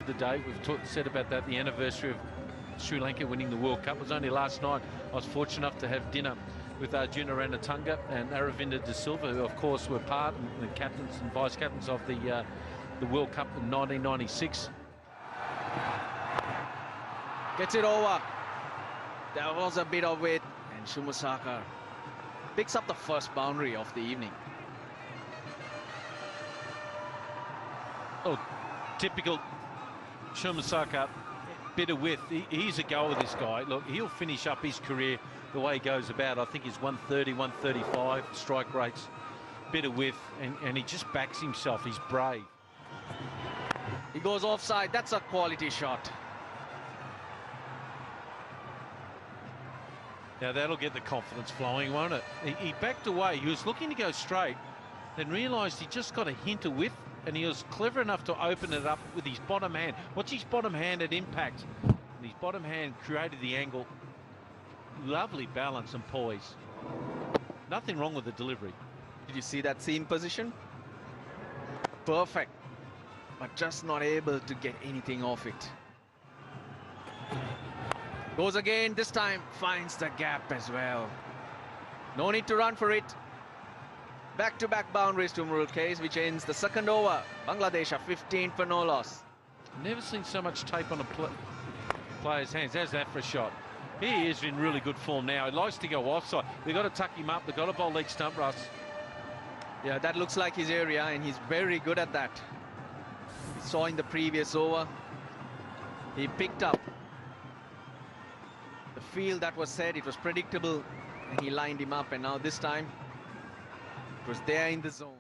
The day we've said about that, the anniversary of Sri Lanka winning the World Cup was only last night. I was fortunate enough to have dinner with Arjuna Ranatunga and Aravinda De Silva, who of course were part and the captains and vice captains of the World Cup in 1996. Gets it over. There was a bit of it, and Shumasaka picks up the first boundary of the evening. Oh, typical Shumasaka, bit of width. He's a goer, this guy. Look, he'll finish up his career the way he goes about. I think he's 130, 135 strike rates, bit of width, and he just backs himself. He's brave. He goes offside. That's a quality shot. Now that'll get the confidence flowing, won't it? He backed away. He was looking to go straight, then realised he just got a hint of width, and he was clever enough to open it up with his bottom hand. Watch his bottom hand at impact. And his bottom hand created the angle. Lovely balance and poise. Nothing wrong with the delivery. Did you see that seam position? Perfect. But just not able to get anything off it. Goes again, this time finds the gap as well. No need to run for it. Back-to-back boundaries to Imrul Kayes, which ends the second over. Bangladesh are 15 for no loss. Never seen so much tape on a player's hands. There's that for a shot. He is in really good form now. He likes to go offside. They've got to tuck him up. They've got to bowl leg stump, Russ. Yeah, that looks like his area, and he's very good at that. We saw in the previous over, he picked up the field that was set. It was predictable, and he lined him up, and now this time it was there in the zone.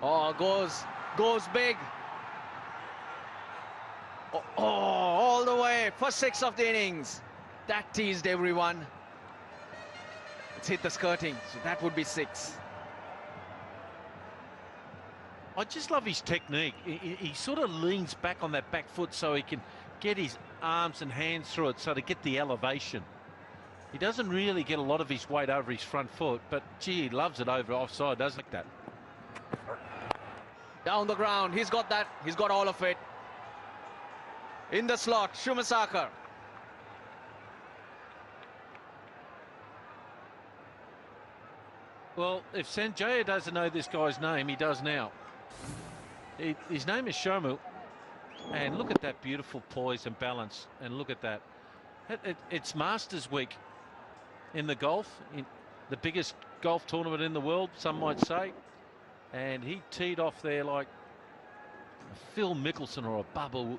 Oh, goes big. Oh, all the way, first six of the innings. That teased everyone. It's hit the skirting, so that would be six. I just love his technique. He sort of leans back on that back foot so he can get his arms and hands through it, so to get the elevation. He doesn't really get a lot of his weight over his front foot, but gee, he loves it over offside, doesn't like that. Down the ground, he's got that, he's got all of it. In the slot, Shumasaka. Well, if Sanjaya doesn't know this guy's name, he does now. His name is Shomu, and look at that beautiful poise and balance, and look at that. It's Masters Week in the golf, in the biggest golf tournament in the world, some might say, and he teed off there like a Phil Mickelson or a Bubba.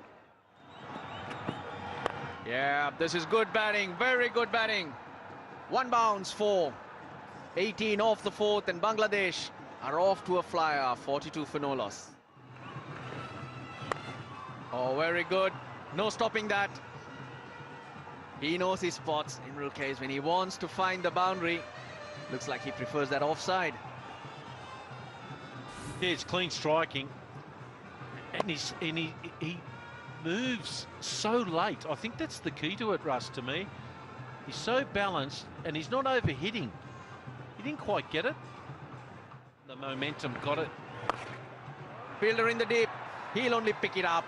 Yeah, this is good batting, very good batting. One bounce, 4. 18 off the fourth, and Bangladesh are off to a flyer, 42 for no loss. Oh, very good. No stopping that. He knows his spots, Imrul Kayes, when he wants to find the boundary. Looks like he prefers that offside. Yeah, it's clean striking, and he moves so late. I think that's the key to it, Russ, to me. He's so balanced, and he's not overhitting. He didn't quite get it. The momentum got it. Fielder in the deep. He'll only pick it up,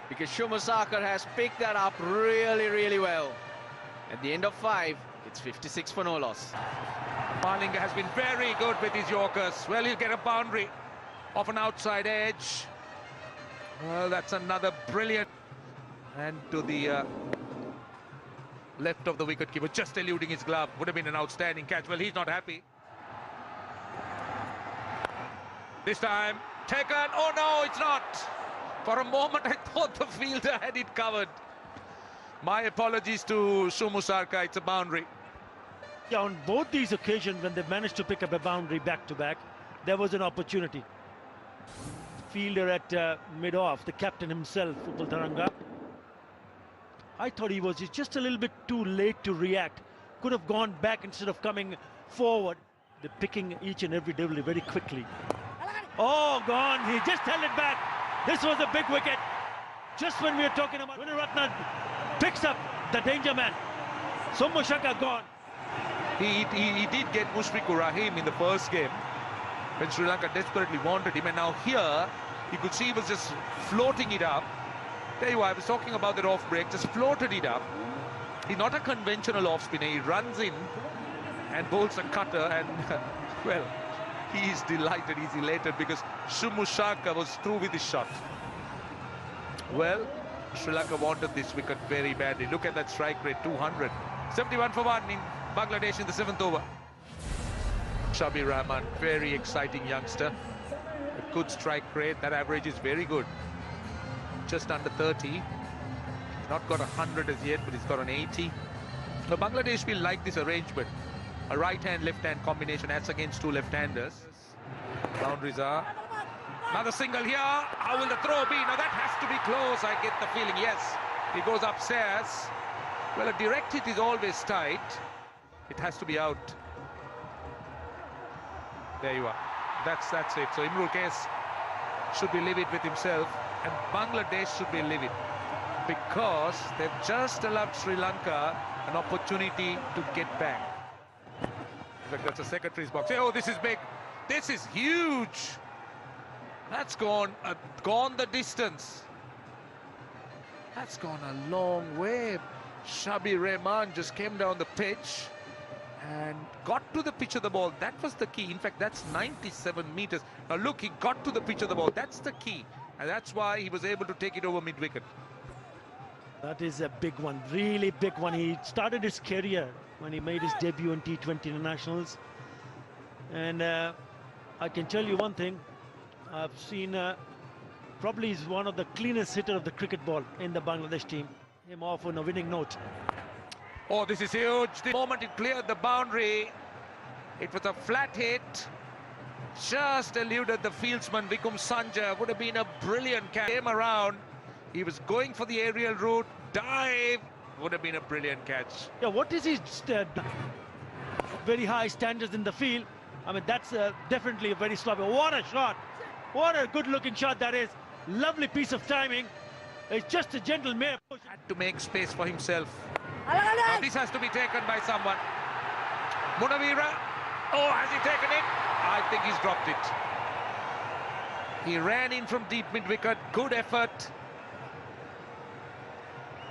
because Shumasaka has picked that up really, really well. At the end of 5, it's 56 for no loss. Malinga has been very good with his Yorkers. Well, he'll get a boundary off an outside edge. Well, that's another brilliant. And to the left of the wicketkeeper, just eluding his glove. Would have been an outstanding catch. Well, he's not happy. This time, taken. Oh, no, it's not. For a moment, I thought the fielder had it covered. My apologies to Shumasaka. It's a boundary. Yeah, on both these occasions, when they managed to pick up a boundary back-to-back, there was an opportunity. Fielder at mid-off, the captain himself, Upal Taranga. I thought he was just a little bit too late to react. Could have gone back instead of coming forward. They're picking each and every delivery very quickly. Oh, gone. He just held it back. This was a big wicket. Just when we were talking about Winaratne picks up the danger man. Shumasaka gone. He did get Mushfiqur Rahim in the first game when Sri Lanka desperately wanted him, and now here You could see he was just floating it up. There you are, I was talking about that off break, just floated it up. He's not a conventional off spinner. He runs in and bowls a cutter, and well, he's delighted, he's elated because Shumushaka was through with his shot. Well, Sri Lanka wanted this wicket very badly. Look at that strike rate, 200. 71 for 1 in Bangladesh in the 7th over. Shabir Rahman, very exciting youngster. A good strike rate, that average is very good. Just under 30. Not got 100 as yet, but he's got an 80. So Bangladesh will like this arrangement. A right-hand, left-hand combination as against two left-handers. Boundaries are. Another single here. How will the throw be? Now that has to be close, I get the feeling. Yes, he goes upstairs. Well, a direct hit is always tight. It has to be out. There you are. That's it. So Imrul Kais should be livid with himself, and Bangladesh should be livid because they've just allowed Sri Lanka an opportunity to get back. In fact, that's a secretary's box. Oh, this is big. This is huge. That's gone the distance. That's gone a long way. Shabir Rahman just came down the pitch and got to the pitch of the ball. That was the key. In fact, that's 97 meters. Now look, he got to the pitch of the ball. That's the key. And that's why he was able to take it over mid-wicket. That is a big one, really big one. He started his career when he made his debut in T20 Internationals. And I can tell you one thing. I've seen probably he's one of the cleanest hitter of the cricket ball in the Bangladesh team. Him off on a winning note. Oh, this is huge. The moment it cleared the boundary, it was a flat hit. Just eluded the fieldsman, Vikum Sanjay. Would have been a brilliant catch. Came around. He was going for the aerial route. Dive. Would have been a brilliant catch. Yeah, what is his very high standards in the field? I mean, that's definitely a very sloppy. What a shot. What a good-looking shot that is. Lovely piece of timing. It's just a gentle mere push. Had to make space for himself. Now this has to be taken by someone. Munawira. Oh, has he taken it? I think he's dropped it. He ran in from deep mid-wicket. Good effort.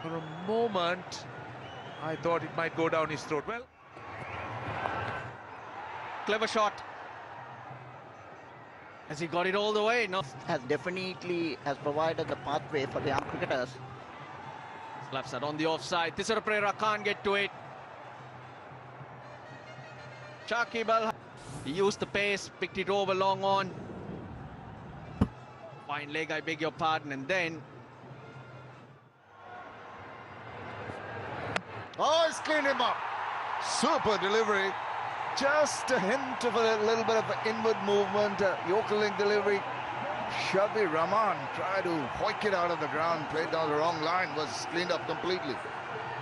For a moment, I thought it might go down his throat. Well, Clever shot. Has he got it all the way? No. Has provided the pathway for the young cricketers. Slaps that on the offside. Thisara Perera can't get to it. Shakib Al, he used the pace, picked it over long on. Fine leg, I beg your pardon, and then. Oh, he's cleaned him up. Super delivery. Just a hint of a little bit of inward movement. Yorker-link delivery. Shabir Rahman tried to hoik it out of the ground, played down the wrong line, was cleaned up completely.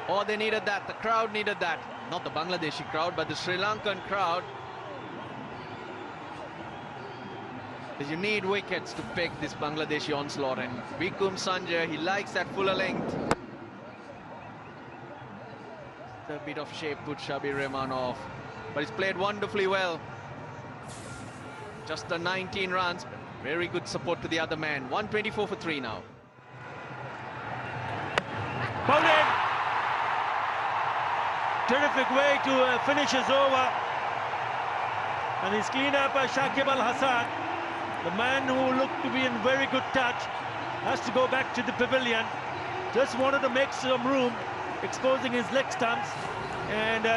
Oh, they needed that. The crowd needed that. Not the Bangladeshi crowd, but the Sri Lankan crowd. You need wickets to pick this Bangladeshi onslaught. And Vikum Sanjay, he likes that fuller length. A bit of shape put Shabir Rahman off. But he's played wonderfully well. Just the 19 runs. Very good support to the other man. 124 for 3 now. Bowled in. Terrific way to finish his over. And he's cleaned up by Shakib Al Hasan. The man who looked to be in very good touch has to go back to the pavilion. Just wanted to make some room, exposing his leg stumps. And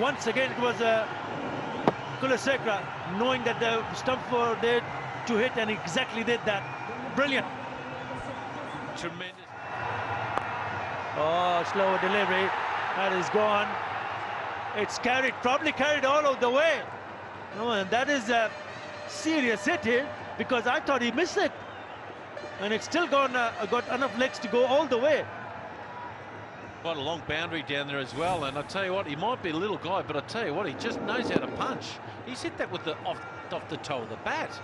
once again it was Kulasekara knowing that the stumps were there to hit, and exactly did that. Brilliant. Tremendous. Oh, slow delivery. That is gone. It's carried, probably carried all of the way. No, and that is a serious hit here, because I thought he missed it. And it's still got enough legs to go all the way. Quite a long boundary down there as well, and I tell you what, he might be a little guy, but I tell you what, he just knows how to punch. He's hit that with the off the toe of the bat.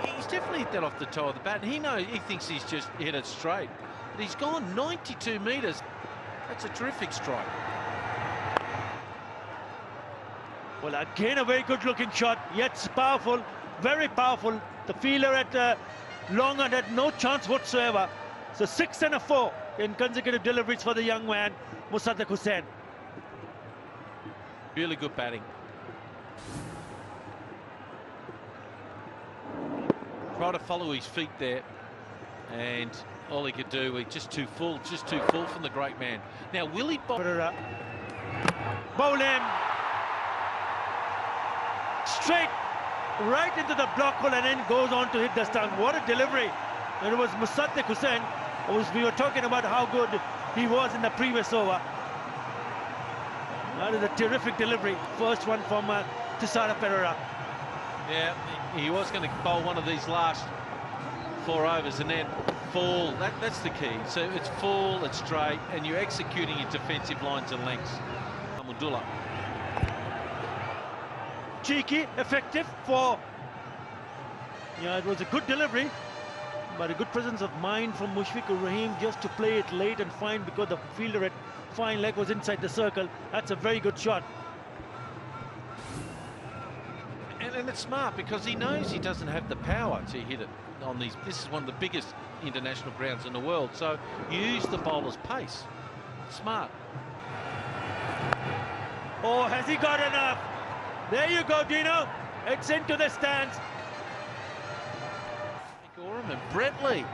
He's definitely hit that off the toe of the bat, and he thinks he's just hit it straight. But he's gone 92 metres. That's a terrific strike. Well, again, a very good-looking shot, yet powerful, very powerful. The feeler at long and had no chance whatsoever. So 6 and a 4 in consecutive deliveries for the young man, Mosaddek Hussain. Really good batting. Tried to follow his feet there, and all he could do, he just too full from the great man. Now, will he bowl him straight right into the block hole and then goes on to hit the stump? What a delivery. And it was Mosaddek Hussain. We were talking about how good he was in the previous over. That is a terrific delivery. First one from Thisara Perera. Yeah, he was going to bowl one of these last 4 overs and then full. That's the key. So it's full, it's straight, and you're executing your defensive lines and lengths. Alhamdulillah. Cheeky, effective for... Yeah, it was a good delivery, but a good presence of mind from Mushfiqur Rahim just to play it late and fine, because the fielder at fine leg was inside the circle. That's a very good shot. And it's smart, because he knows he doesn't have the power to hit it on these. This is one of the biggest international grounds in the world, so use the bowler's pace. Smart. Oh, has he got enough? There you go, Dino. It's into the stands. Gorham and Bretley.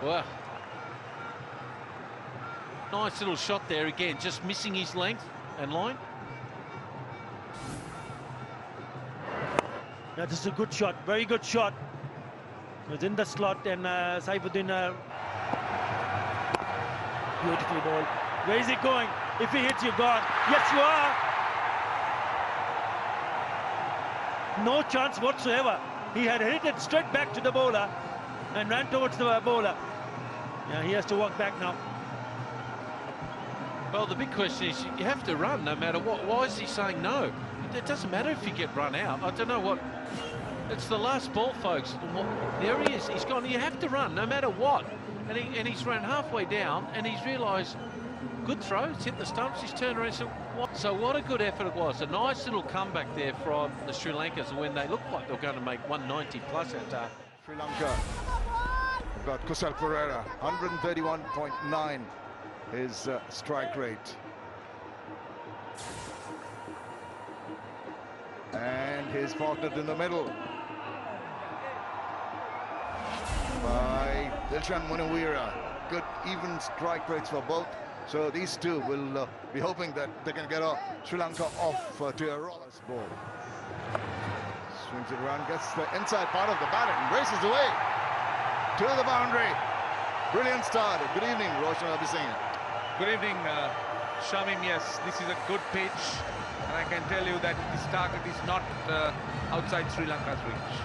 Well, nice little shot there again, just missing his length and line. Yeah, this is a good shot, very good shot. It was in the slot, and Saifuddin beautifully bowled. Where is he going? If he hits, you're gone. Yes, you are. No chance whatsoever. He had hit it straight back to the bowler and ran towards the bowler. Yeah, he has to walk back now. Well, the big question is, you have to run no matter what. Why is he saying no? It doesn't matter if you get run out. I don't know what. It's the last ball, folks. There he is. He's gone. You have to run no matter what. And he's run halfway down, and he's realised, good throw. It's hit the stumps. He's turned around. So what a good effort it was. A nice little comeback there from the Sri Lankans when they looked like they were going to make 190 plus at Sri Lanka. We've got Kusal Perera, 131.9 his strike rate. And his partner in the middle by Dilshan Munawira. Good even strike rates for both. So these two will be hoping that they can get Sri Lanka off to a roller's ball. Swings it around, gets the inside part of the bat and races away to the boundary. Brilliant start. Good evening, Roshan Abhisingh. Good evening, Shamim. Yes, this is a good pitch, and I can tell you that this target is not outside Sri Lanka's reach.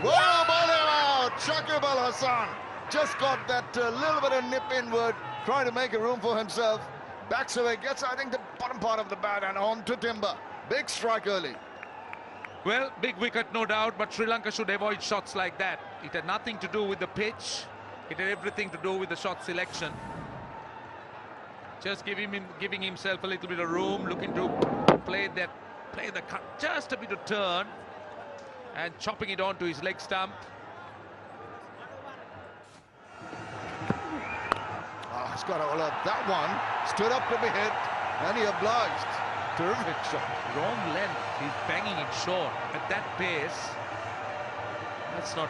Well, whoa, ball out! Shakib Al Hasan just got that little bit of nip inward, trying to make a room for himself. Backs away, gets, I think, the bottom part of the bat and on to timber. Big strike early. well, big wicket, no doubt, but Sri Lanka should avoid shots like that. It had nothing to do with the pitch. It had everything to do with the shot selection. Just giving himself a little bit of room, looking to play the cut, just a bit of turn, and chopping it onto his leg stump. He's got all of that one. Stood up to be hit, and he obliged. Terrific shot. Wrong length. He's banging it short at that pace. That's not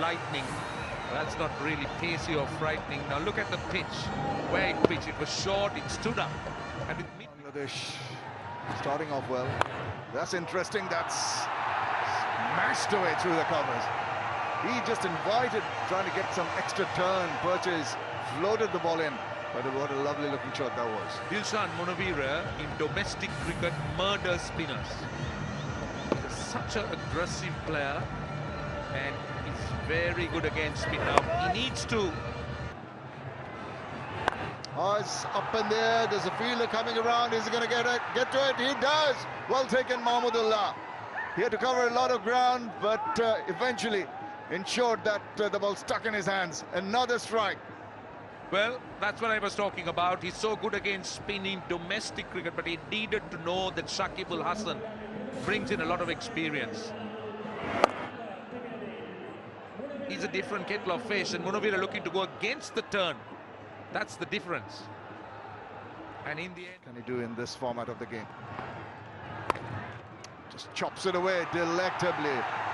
lightning. That's not really pacey or frightening. Now look at the pitch. Where it pitched. It was short. It stood up. And with Bangladesh starting off well. That's interesting. That's smashed away through the covers. He just invited, trying to get some extra turn, purchase, floated the ball in. But what a lovely looking shot that was. Dilshan Munawira in domestic cricket murders spinners. He's such an aggressive player, and he's very good against spin. Now he needs to. Oh, it's up in there. There's a fielder coming around. Is he going to get to it? He does. Well taken, Mahmudullah. He had to cover a lot of ground, but eventually ensured that the ball stuck in his hands. Another strike. Well, that's what I was talking about. He's so good against spin in domestic cricket, but he needed to know that Shakib Al Hasan brings in a lot of experience. He's a different kettle of fish, and Munawir looking to go against the turn. That's the difference. And in the end, Can he do in this format of the game? Just chops it away delectably.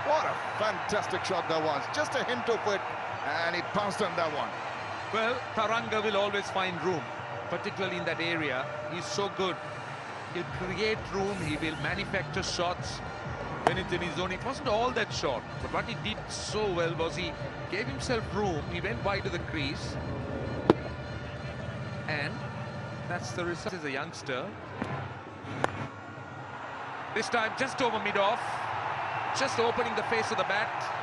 What a fantastic shot that was. Just a hint of it, and he pounced on that one. well, Taranga will always find room, particularly in that area. He's so good. He'll create room, he will manufacture shots when it's in his zone. It wasn't all that short, but what he did so well was he gave himself room. He went wide to the crease, and that's the result. As a youngster, this time just over mid-off, just opening the face of the bat.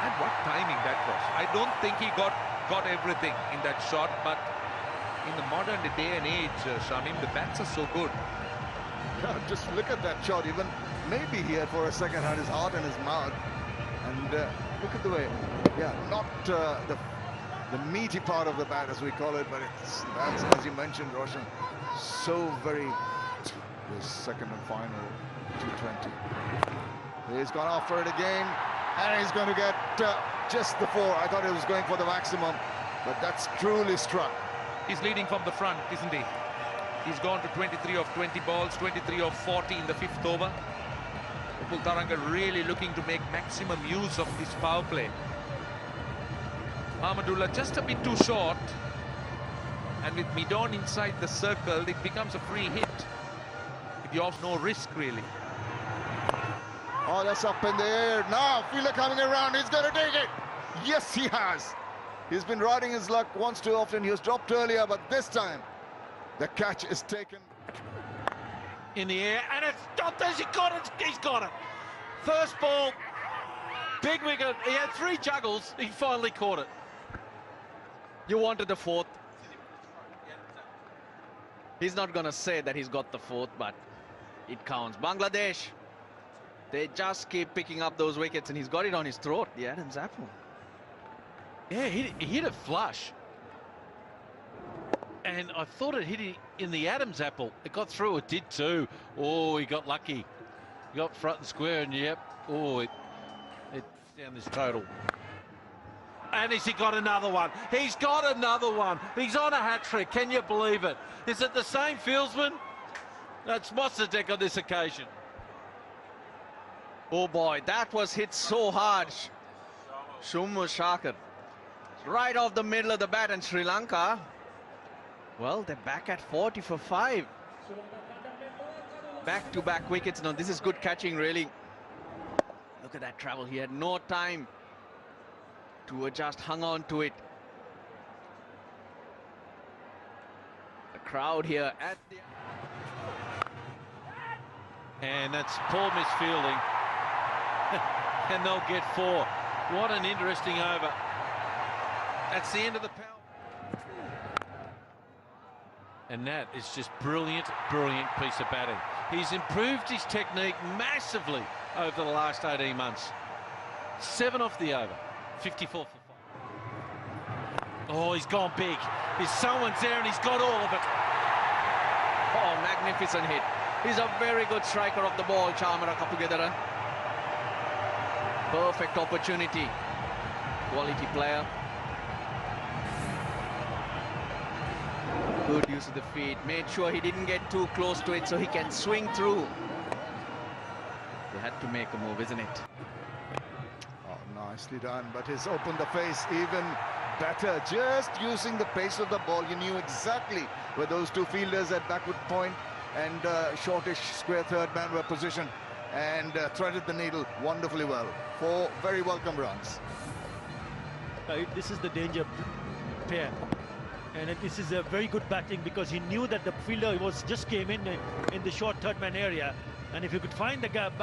And what timing that was. I don't think he got everything in that shot, but in the modern day and age, Shamim, the bats are so good. Yeah, just look at that shot. Even maybe he had for a second had his heart in his mouth. And look at the way, yeah, not the meaty part of the bat as we call it, but that's, as you mentioned, Roshan, so very the second and final T20. He's gone off for it again, and he's going to get just the 4. I thought he was going for the maximum, but that's truly struck. He's leading from the front, isn't he? He's gone to 23 of 20 balls, 23 of 40 in the 5th over. Upul Taranga really looking to make maximum use of this power play. Ahmadullah just a bit too short, and with Midon inside the circle, it becomes a free hit. You have no risk, really. Oh, that's up in the air. Now, fielder coming around. He's going to take it. Yes, he has. He's been riding his luck once too often. He was dropped earlier, but this time, the catch is taken. In the air, and it's stopped as he got it. He's got it. First ball, big wicket. He had 3 juggles. He finally caught it. You wanted the 4th. He's not going to say that he's got the 4th, but it counts. Bangladesh, they just keep picking up those wickets, and he's got it on his throat, the Adams apple. Yeah, he hit it flush. And I thought it hit in the Adams apple. It got through, it did too. Oh, he got lucky. He got front and square, and yep. Oh, it down this total. And has he got another one? He's got another one. He's on a hat-trick. Can you believe it? Is it the same fieldsman? That's Mossadegh on this occasion. Oh boy, that was hit so hard. Shumu Shakir. Right off the middle of the bat, and Sri Lanka, well, they're back at 40 for 5. Back-to-back wickets. Now, this is good catching, really. Look at that travel. He had no time to adjust, hung on to it. The crowd here at the... And that's poor misfielding. And they'll get 4. What an interesting over. That's the end of the power. And that is just brilliant, brilliant piece of batting. He's improved his technique massively over the last 18 months. 7 off the over, 54 for 5. Oh, he's gone big. Someone's there and he's got all of it. Oh, magnificent hit. He's a very good striker of the ball, Chamara Kapugedara. Perfect opportunity. Quality player. Good use of the feet. Made sure he didn't get too close to it so he can swing through. They had to make a move, isn't it? Oh, nicely done. But he's opened the face even better. Just using the pace of the ball. You knew exactly where those 2 fielders at backward point and shortish square third man were positioned, and threaded the needle wonderfully well. 4 very welcome runs. This is the danger pair. And this is a very good batting, because he knew that the fielder just came in the short third man area, and if you could find the gap,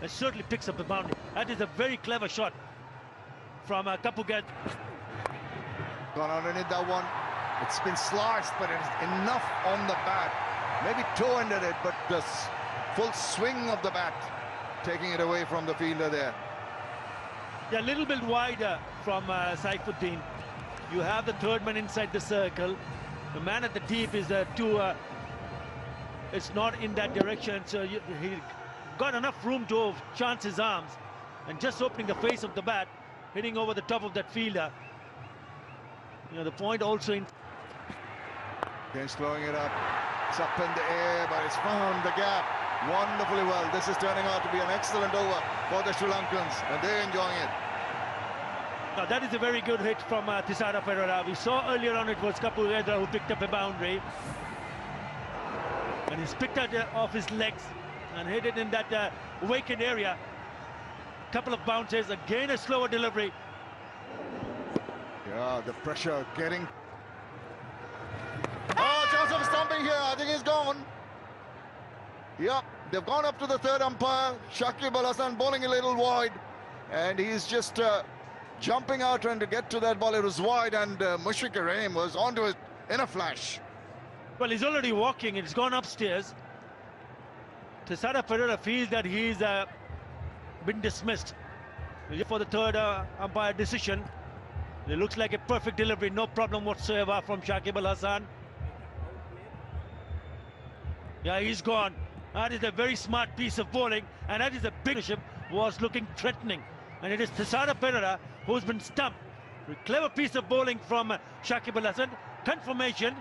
it certainly picks up the boundary. That is a very clever shot from Kapugedara. Gone underneath that one. It's been sliced, but it's enough on the bat. Maybe toe-ended it, but the full swing of the bat taking it away from the fielder there. Yeah, a little bit wider from Saifuddin. You have the third man inside the circle. The man at the deep is it's not in that direction, so he got enough room to chance his arms, and just opening the face of the bat, hitting over the top of that fielder. You know, the point also in. Again, slowing it up. It's up in the air, but it's found the gap wonderfully well. This is turning out to be an excellent over for the Sri Lankans, and they're enjoying it. Now that is a very good hit from Thisara Perera. We saw earlier on it was Kapurendra who picked up a boundary, and he's picked it off his legs and hit it in that vacant area. Couple of bounces, again a slower delivery. Yeah, the pressure getting. Oh, chance of stumping here. I think he's gone. Yep, they've gone up to the third umpire. Shakib Al Hasan bowling a little wide, and he's just jumping out trying to get to that ball. It was wide, and Mushfiqur Rahim was onto it in a flash. Well, he's already walking. It's gone upstairs. Thisara Perera feels that he's been dismissed for the third umpire decision. It looks like a perfect delivery, no problem whatsoever from Shakib Al Hasan. Yeah, he's gone. That is a very smart piece of bowling, and that is a big ship, was looking threatening. And it is Thisara Perera who's been stumped. A clever piece of bowling from Shakib Al Hasan. Confirmation.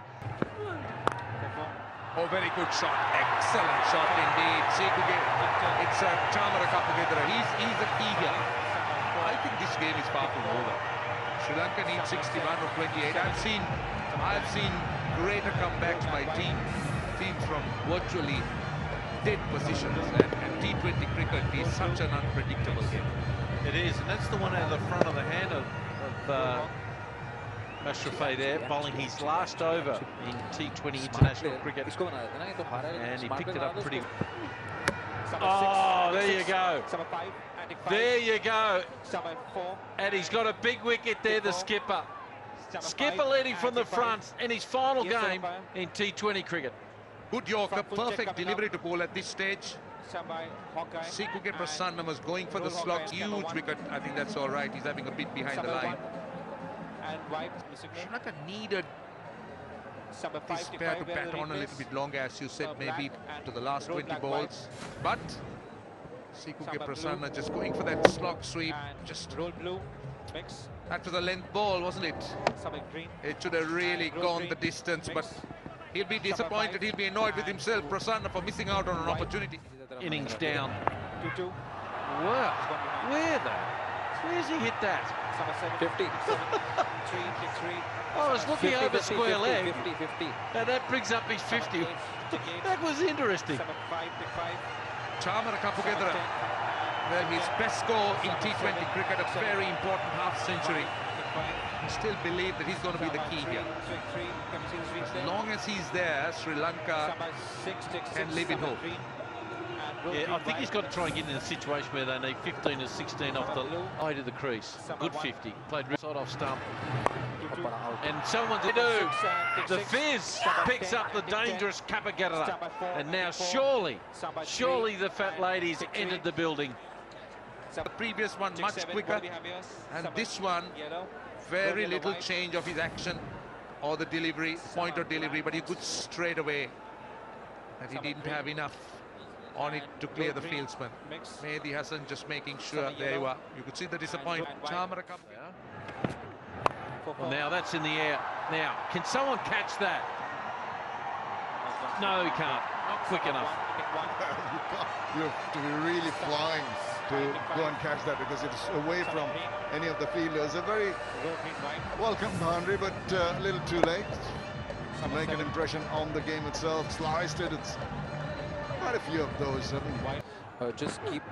Oh, very good shot. Excellent shot indeed. It's Chamara Kapurendra. He's the key here. I think this game is far from over. Sri Lanka needs 61 or 28. I've seen greater comebacks by teams from virtually dead positions, and T20 cricket is such an unpredictable game. It is, and that's the one out of the front of the hand of Ashraf there, bowling his last over in T20 international cricket, and he picked it up pretty. Oh, there you go. There you go. And he's got a big wicket there, the skipper. Skipper leading from the front in his final game in T20 cricket. Good Yorker, perfect delivery to bowl at this stage. Sikuke Prasanna was going for the slog, huge wicket. I think that's all right. He's having a bit behind the line. Sri Lanka needed this pair to bat on a little bit longer, as you said, maybe to the last 20 balls. But Sikuke Prasanna just going for that slog sweep. Just that was a length ball, wasn't it? It should have really gone the distance, but he'll be disappointed, he'll be annoyed with himself, Prasanna, for missing out on an opportunity. Innings down. Wow. Where's he hit that? 50. I was looking 50, over 50, square 50, leg. 50, 50. And that brings up his 50. That was interesting. Chamara Kapurendra, well, his best score in T20 cricket, a very important half-century. I still believe that he's going to be the key here. As long as he's there, Sri Lanka can live in hope. Yeah, I think he's got to try and get in a situation where they need 15 or 16 off the eye to the crease. Good 50. Played side off stump. And someone's to do. The Fizz picks up the dangerous Kapurendra. And now surely the fat lady's entered the building. The previous one much quicker, and this one very little change of his action or the delivery, point of delivery, but he could straight away that he didn't have enough on it to clear the fieldsman. Mehdi Hasan just making sure. There you are. You could see the disappointment. Chamara Well, now that's in the air. Now, can someone catch that? No, he can't. Not quick enough. You have to be really flying to go and catch that, because it's away from any of the fielders. A very welcome boundary, but a little too late to make an impression on the game itself. Sliced it. It's quite a few of those. Just keep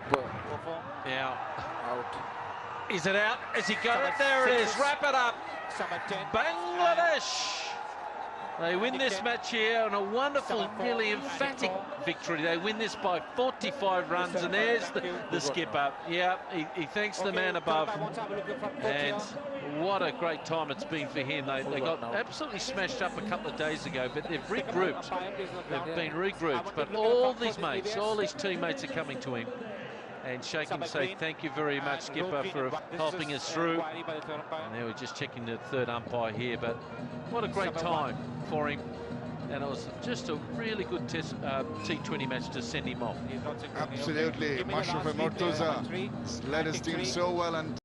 Now, out. is it out? Has he got it? There it is. Wrap it up. Bangladesh. They win this match here on a wonderful, really emphatic victory. They win this by 45 runs, and there's the skipper. Yeah, he thanks the man above. And what a great time it's been for him. They got absolutely smashed up a couple of days ago, but they've regrouped. They've been regrouped. But all these mates, all his teammates are coming to him. and shake him, say thank you very much, skipper, for helping us through. And now we're just checking the third umpire here, but what a great time for him. And it was just a really good T20 match to send him off. Absolutely. Mashrafe Mortuza led his team so well, and